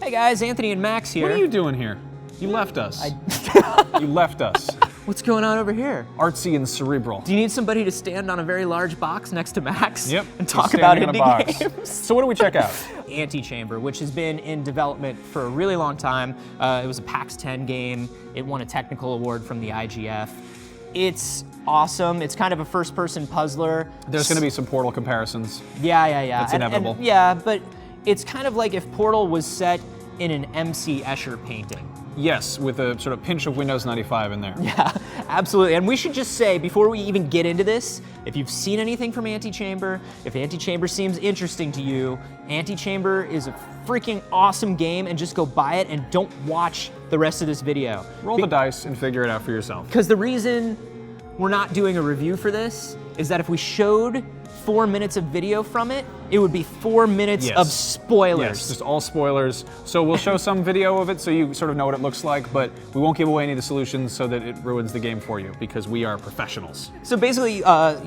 Hey guys, Anthony and Max here. What are you doing here? You left us. You left us. What's going on over here? Artsy and cerebral. Do you need somebody to stand on a very large box next to Max? Yep. And talk about indie games? So what do we check out? Antichamber, which has been in development for a really long time. It was a PAX 10 game. It won a technical award from the IGF. It's awesome. It's kind of a first-person puzzler. There's going to be some Portal comparisons. Yeah. It's inevitable. Yeah, but it's kind of like if Portal was set in an MC Escher painting. Yes, with a sort of pinch of Windows 95 in there. Yeah, absolutely. And we should just say, before we even get into this, if you've seen anything from Antichamber, if Antichamber seems interesting to you, Antichamber is a freaking awesome game, and just go buy it and don't watch the rest of this video. Roll the dice and figure it out for yourself. Because the reason we're not doing a review for this is that if we showed 4 minutes of video from it, it would be 4 minutes of spoilers. Yes, just all spoilers. So we'll show some video of it so you sort of know what it looks like, but we won't give away any of the solutions so that it ruins the game for you, because we are professionals. So basically,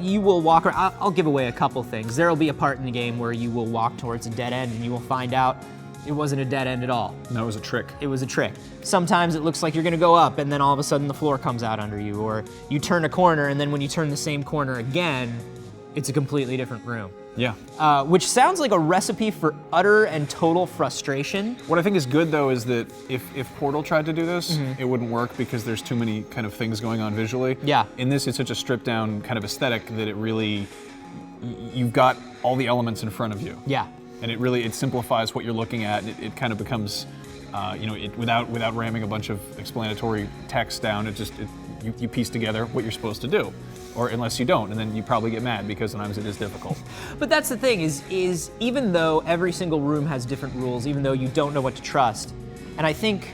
you will walk around. I'll give away a couple things. There will be a part in the game where you will walk towards a dead end and you will find out it wasn't a dead end at all. No, it was a trick. It was a trick. Sometimes it looks like you're gonna go up and then all of a sudden the floor comes out under you, or you turn a corner and then when you turn the same corner again, it's a completely different room. Yeah. Which sounds like a recipe for utter and total frustration. What I think is good, though, is that if Portal tried to do this, it wouldn't work because there's too many kind of things going on visually. Yeah. In this, it's such a stripped-down kind of aesthetic that it really, you've got all the elements in front of you. Yeah. And it simplifies what you're looking at. It kind of becomes, without ramming a bunch of explanatory text down, you piece together what you're supposed to do. Or unless you don't, and then you probably get mad because sometimes it is difficult. But that's the thing, is even though every single room has different rules, even though you don't know what to trust, and I think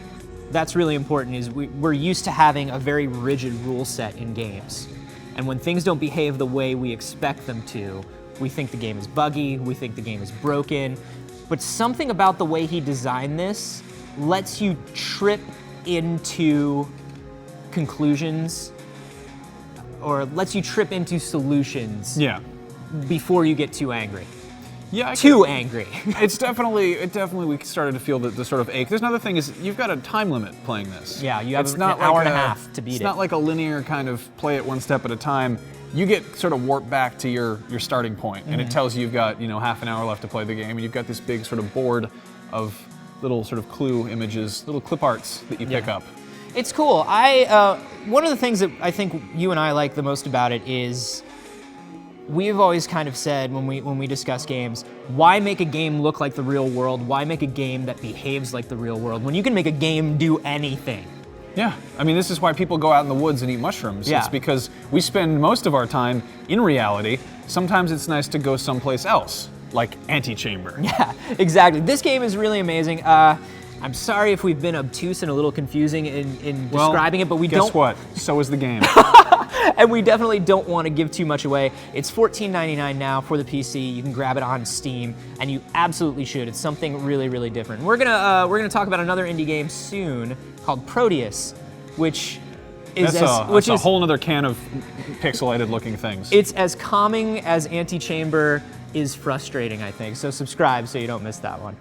that's really important, is we're used to having a very rigid rule set in games. And when things don't behave the way we expect them to, we think the game is buggy, we think the game is broken, but something about the way he designed this lets you trip into conclusions, or lets you trip into solutions before you get too angry. Yeah, angry. It definitely we started to feel the sort of ache. There's another thing is you've got a time limit playing this. Yeah, you have an hour and a half to beat it. It's not like a linear kind of play it one step at a time. You get sort of warped back to your starting point, and it tells you you've got half an hour left to play the game, and you've got this big sort of board of little sort of clue images, little clip arts that you pick up. It's cool. One of the things that I think you and I like the most about it is we've always kind of said when we discuss games, why make a game look like the real world? Why make a game that behaves like the real world when you can make a game do anything? Yeah, I mean, this is why people go out in the woods and eat mushrooms. Yeah. It's because we spend most of our time in reality. Sometimes it's nice to go someplace else, like Antichamber. Yeah, exactly. This game is really amazing. I'm sorry if we've been obtuse and a little confusing in describing it, but we don't. Guess what? So is the game. And we definitely don't want to give too much away. It's $14.99 now for the PC. You can grab it on Steam, and you absolutely should. It's something really, really different. We're gonna talk about another indie game soon called Proteus, which is that's a whole other can of pixelated looking things. It's as calming as Antichamber is frustrating, I think. So subscribe so you don't miss that one.